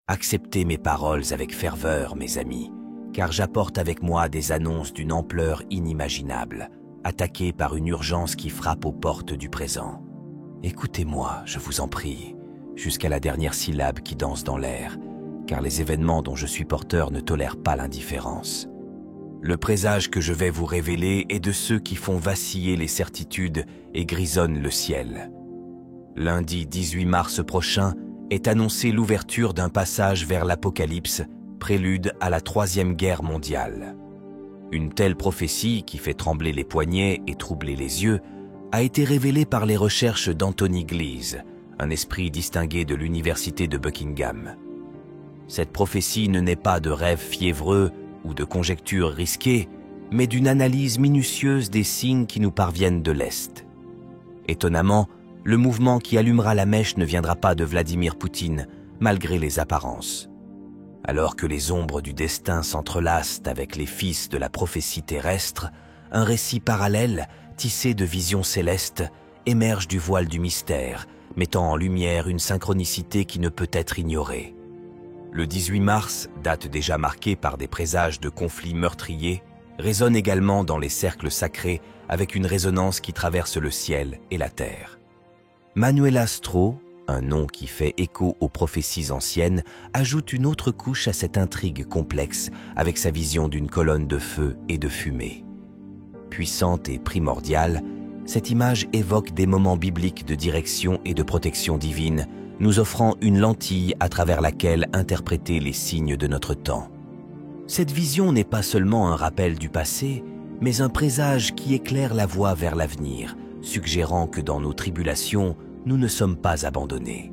Acceptez mes paroles avec ferveur, mes amis, car j'apporte avec moi des annonces d'une ampleur inimaginable, attaquées par une urgence qui frappe aux portes du présent. Écoutez-moi, je vous en prie, jusqu'à la dernière syllabe qui danse dans l'air, car les événements dont je suis porteur ne tolèrent pas l'indifférence. Le présage que je vais vous révéler est de ceux qui font vaciller les certitudes et grisonnent le ciel. Lundi 18 mars prochain est annoncée l'ouverture d'un passage vers l'Apocalypse, prélude à la Troisième Guerre mondiale. Une telle prophétie, qui fait trembler les poignets et troubler les yeux, a été révélée par les recherches d'Anthony Glees, un esprit distingué de l'université de Buckingham. Cette prophétie ne naît pas de rêves fiévreux ou de conjectures risquées, mais d'une analyse minutieuse des signes qui nous parviennent de l'Est. Étonnamment, le mouvement qui allumera la mèche ne viendra pas de Vladimir Poutine, malgré les apparences. Alors que les ombres du destin s'entrelacent avec les fils de la prophétie terrestre, un récit parallèle, tissé de visions célestes, émerge du voile du mystère, mettant en lumière une synchronicité qui ne peut être ignorée. Le 18 mars, date déjà marquée par des présages de conflits meurtriers, résonne également dans les cercles sacrés avec une résonance qui traverse le ciel et la terre. Manuela Stroh, un nom qui fait écho aux prophéties anciennes, ajoute une autre couche à cette intrigue complexe avec sa vision d'une colonne de feu et de fumée. Puissante et primordiale, cette image évoque des moments bibliques de direction et de protection divine, nous offrant une lentille à travers laquelle interpréter les signes de notre temps. Cette vision n'est pas seulement un rappel du passé, mais un présage qui éclaire la voie vers l'avenir, suggérant que dans nos tribulations, nous ne sommes pas abandonnés.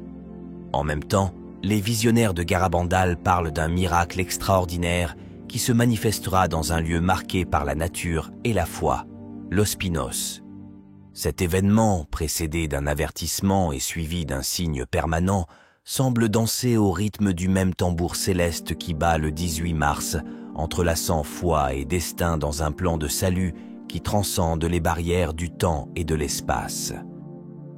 En même temps, les visionnaires de Garabandal parlent d'un miracle extraordinaire qui se manifestera dans un lieu marqué par la nature et la foi, l'Ospinos. Cet événement, précédé d'un avertissement et suivi d'un signe permanent, semble danser au rythme du même tambour céleste qui bat le 18 mars, entrelaçant foi et destin dans un plan de salut qui transcende les barrières du temps et de l'espace.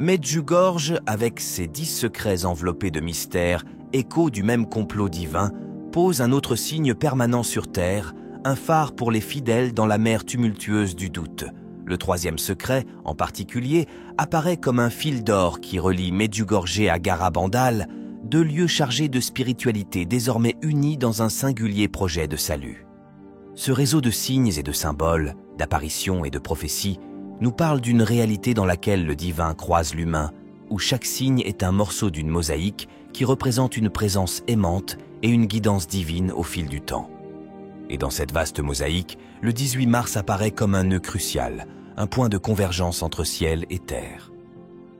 Medjugorje, avec ses 10 secrets enveloppés de mystère, écho du même complot divin, pose un autre signe permanent sur Terre, un phare pour les fidèles dans la mer tumultueuse du doute. Le 3e secret, en particulier, apparaît comme un fil d'or qui relie Medjugorje à Garabandal, 2 lieux chargés de spiritualité désormais unis dans un singulier projet de salut. Ce réseau de signes et de symboles, d'apparitions et de prophéties, nous parle d'une réalité dans laquelle le divin croise l'humain, où chaque signe est un morceau d'une mosaïque qui représente une présence aimante et une guidance divine au fil du temps. Et dans cette vaste mosaïque, le 18 mars apparaît comme un nœud crucial, un point de convergence entre ciel et terre.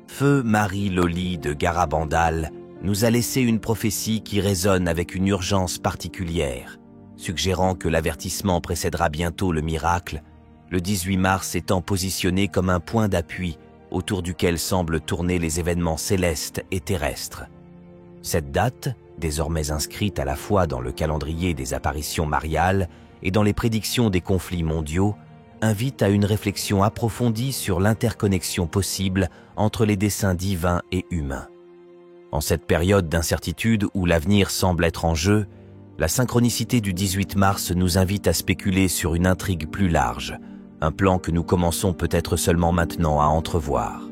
Feu Marie Loli de Garabandal nous a laissé une prophétie qui résonne avec une urgence particulière, suggérant que l'avertissement précédera bientôt le miracle, le 18 mars étant positionné comme un point d'appui autour duquel semblent tourner les événements célestes et terrestres. Cette date, désormais inscrite à la fois dans le calendrier des apparitions mariales et dans les prédictions des conflits mondiaux, invite à une réflexion approfondie sur l'interconnexion possible entre les desseins divins et humains. En cette période d'incertitude où l'avenir semble être en jeu, la synchronicité du 18 mars nous invite à spéculer sur une intrigue plus large, un plan que nous commençons peut-être seulement maintenant à entrevoir.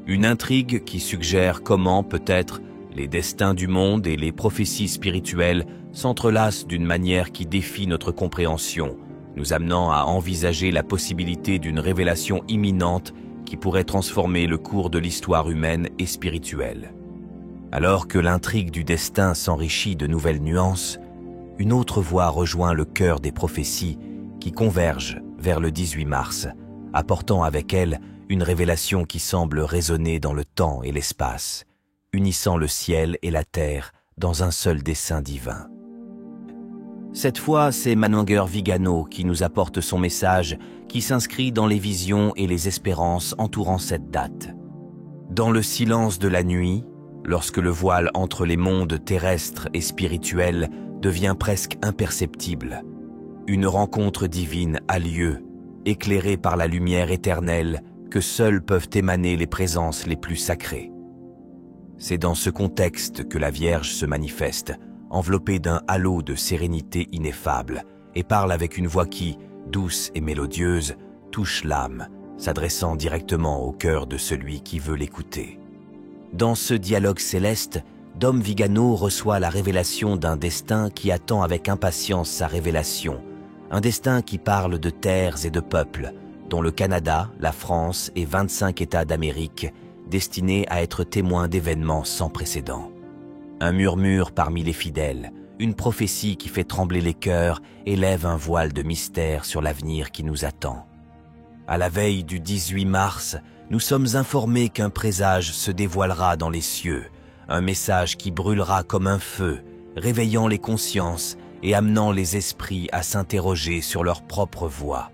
Une intrigue qui suggère comment, peut-être, les destins du monde et les prophéties spirituelles s'entrelacent d'une manière qui défie notre compréhension, nous amenant à envisager la possibilité d'une révélation imminente qui pourrait transformer le cours de l'histoire humaine et spirituelle. Alors que l'intrigue du destin s'enrichit de nouvelles nuances, une autre voie rejoint le cœur des prophéties qui convergent vers le 18 mars, apportant avec elle une révélation qui semble résonner dans le temps et l'espace, unissant le ciel et la terre dans un seul dessein divin. Cette fois, c'est Manunger Vigano qui nous apporte son message qui s'inscrit dans les visions et les espérances entourant cette date. Dans le silence de la nuit, lorsque le voile entre les mondes terrestres et spirituels devient presque imperceptible, une rencontre divine a lieu, éclairée par la lumière éternelle que seules peuvent émaner les présences les plus sacrées. C'est dans ce contexte que la Vierge se manifeste, enveloppé d'un halo de sérénité ineffable, et parle avec une voix qui, douce et mélodieuse, touche l'âme, s'adressant directement au cœur de celui qui veut l'écouter. Dans ce dialogue céleste, Dom Vigano reçoit la révélation d'un destin qui attend avec impatience sa révélation, un destin qui parle de terres et de peuples, dont le Canada, la France et 25 États d'Amérique, destinés à être témoins d'événements sans précédent. Un murmure parmi les fidèles, une prophétie qui fait trembler les cœurs et lève un voile de mystère sur l'avenir qui nous attend. À la veille du 18 mars, nous sommes informés qu'un présage se dévoilera dans les cieux, un message qui brûlera comme un feu, réveillant les consciences et amenant les esprits à s'interroger sur leur propre voie.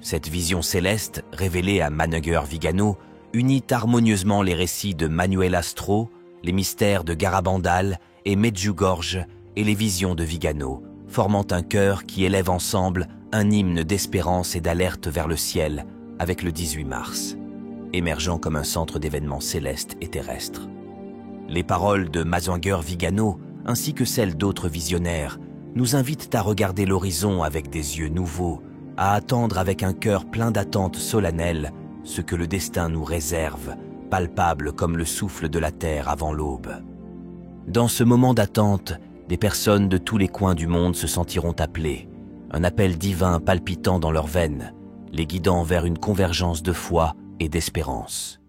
Cette vision céleste, révélée à Maneguer Vigano, unit harmonieusement les récits de Manuel Astro, les mystères de Garabandal et Medjugorje et les visions de Vigano, formant un chœur qui élève ensemble un hymne d'espérance et d'alerte vers le ciel avec le 18 mars, émergeant comme un centre d'événements célestes et terrestres. Les paroles de Maneguer Vigano, ainsi que celles d'autres visionnaires, nous invitent à regarder l'horizon avec des yeux nouveaux, à attendre avec un cœur plein d'attentes solennelles ce que le destin nous réserve, palpable comme le souffle de la terre avant l'aube. Dans ce moment d'attente, des personnes de tous les coins du monde se sentiront appelées, un appel divin palpitant dans leurs veines, les guidant vers une convergence de foi et d'espérance.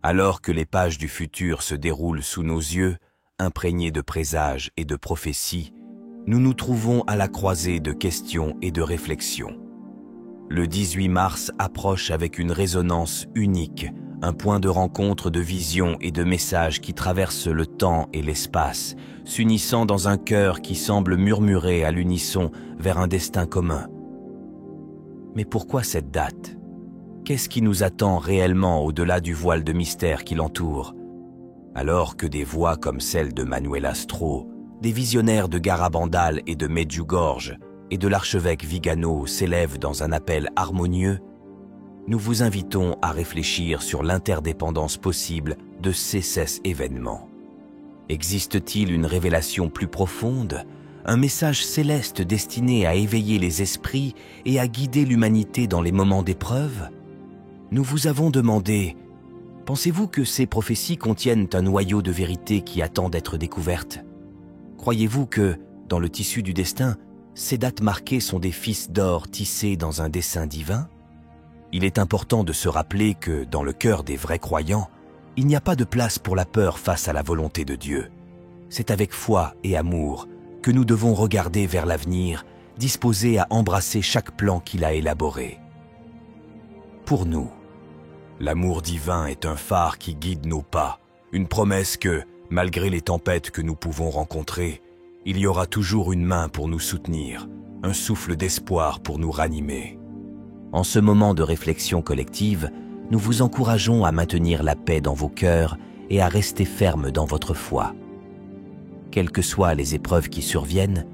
Alors que les pages du futur se déroulent sous nos yeux, imprégnées de présages et de prophéties, nous nous trouvons à la croisée de questions et de réflexions. Le 18 mars approche avec une résonance unique, un point de rencontre de visions et de messages qui traversent le temps et l'espace, s'unissant dans un cœur qui semble murmurer à l'unisson vers un destin commun. Mais pourquoi cette date ? Qu'est-ce qui nous attend réellement au-delà du voile de mystère qui l'entoure ? Alors que des voix comme celle de Manuel Astro, des visionnaires de Garabandal et de Medjugorje et de l'archevêque Vigano s'élèvent dans un appel harmonieux, nous vous invitons à réfléchir sur l'interdépendance possible de ces événements. Existe-t-il une révélation plus profonde, un message céleste destiné à éveiller les esprits et à guider l'humanité dans les moments d'épreuve ? Nous vous avons demandé, pensez-vous que ces prophéties contiennent un noyau de vérité qui attend d'être découverte ? Croyez-vous que, dans le tissu du destin, ces dates marquées sont des fils d'or tissés dans un dessin divin ? Il est important de se rappeler que, dans le cœur des vrais croyants, il n'y a pas de place pour la peur face à la volonté de Dieu. C'est avec foi et amour que nous devons regarder vers l'avenir, disposés à embrasser chaque plan qu'il a élaboré. Pour nous, l'amour divin est un phare qui guide nos pas, une promesse que, malgré les tempêtes que nous pouvons rencontrer, il y aura toujours une main pour nous soutenir, un souffle d'espoir pour nous ranimer. En ce moment de réflexion collective, nous vous encourageons à maintenir la paix dans vos cœurs et à rester fermes dans votre foi. Quelles que soient les épreuves qui surviennent,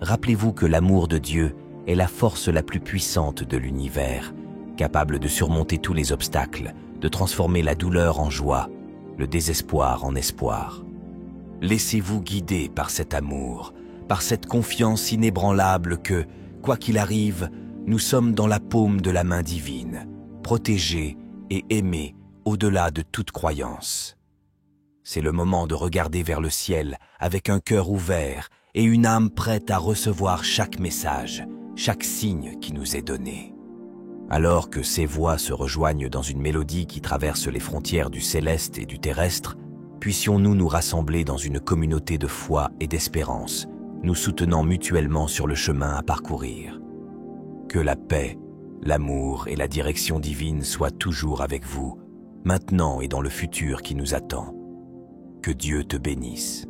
rappelez-vous que l'amour de Dieu est la force la plus puissante de l'univers, capable de surmonter tous les obstacles, de transformer la douleur en joie, le désespoir en espoir. Laissez-vous guider par cet amour, par cette confiance inébranlable que, quoi qu'il arrive, nous sommes dans la paume de la main divine, protégés et aimés au-delà de toute croyance. C'est le moment de regarder vers le ciel avec un cœur ouvert et une âme prête à recevoir chaque message, chaque signe qui nous est donné. Alors que ces voix se rejoignent dans une mélodie qui traverse les frontières du céleste et du terrestre, puissions-nous nous rassembler dans une communauté de foi et d'espérance, nous soutenant mutuellement sur le chemin à parcourir. Que la paix, l'amour et la direction divine soient toujours avec vous, maintenant et dans le futur qui nous attend. Que Dieu te bénisse.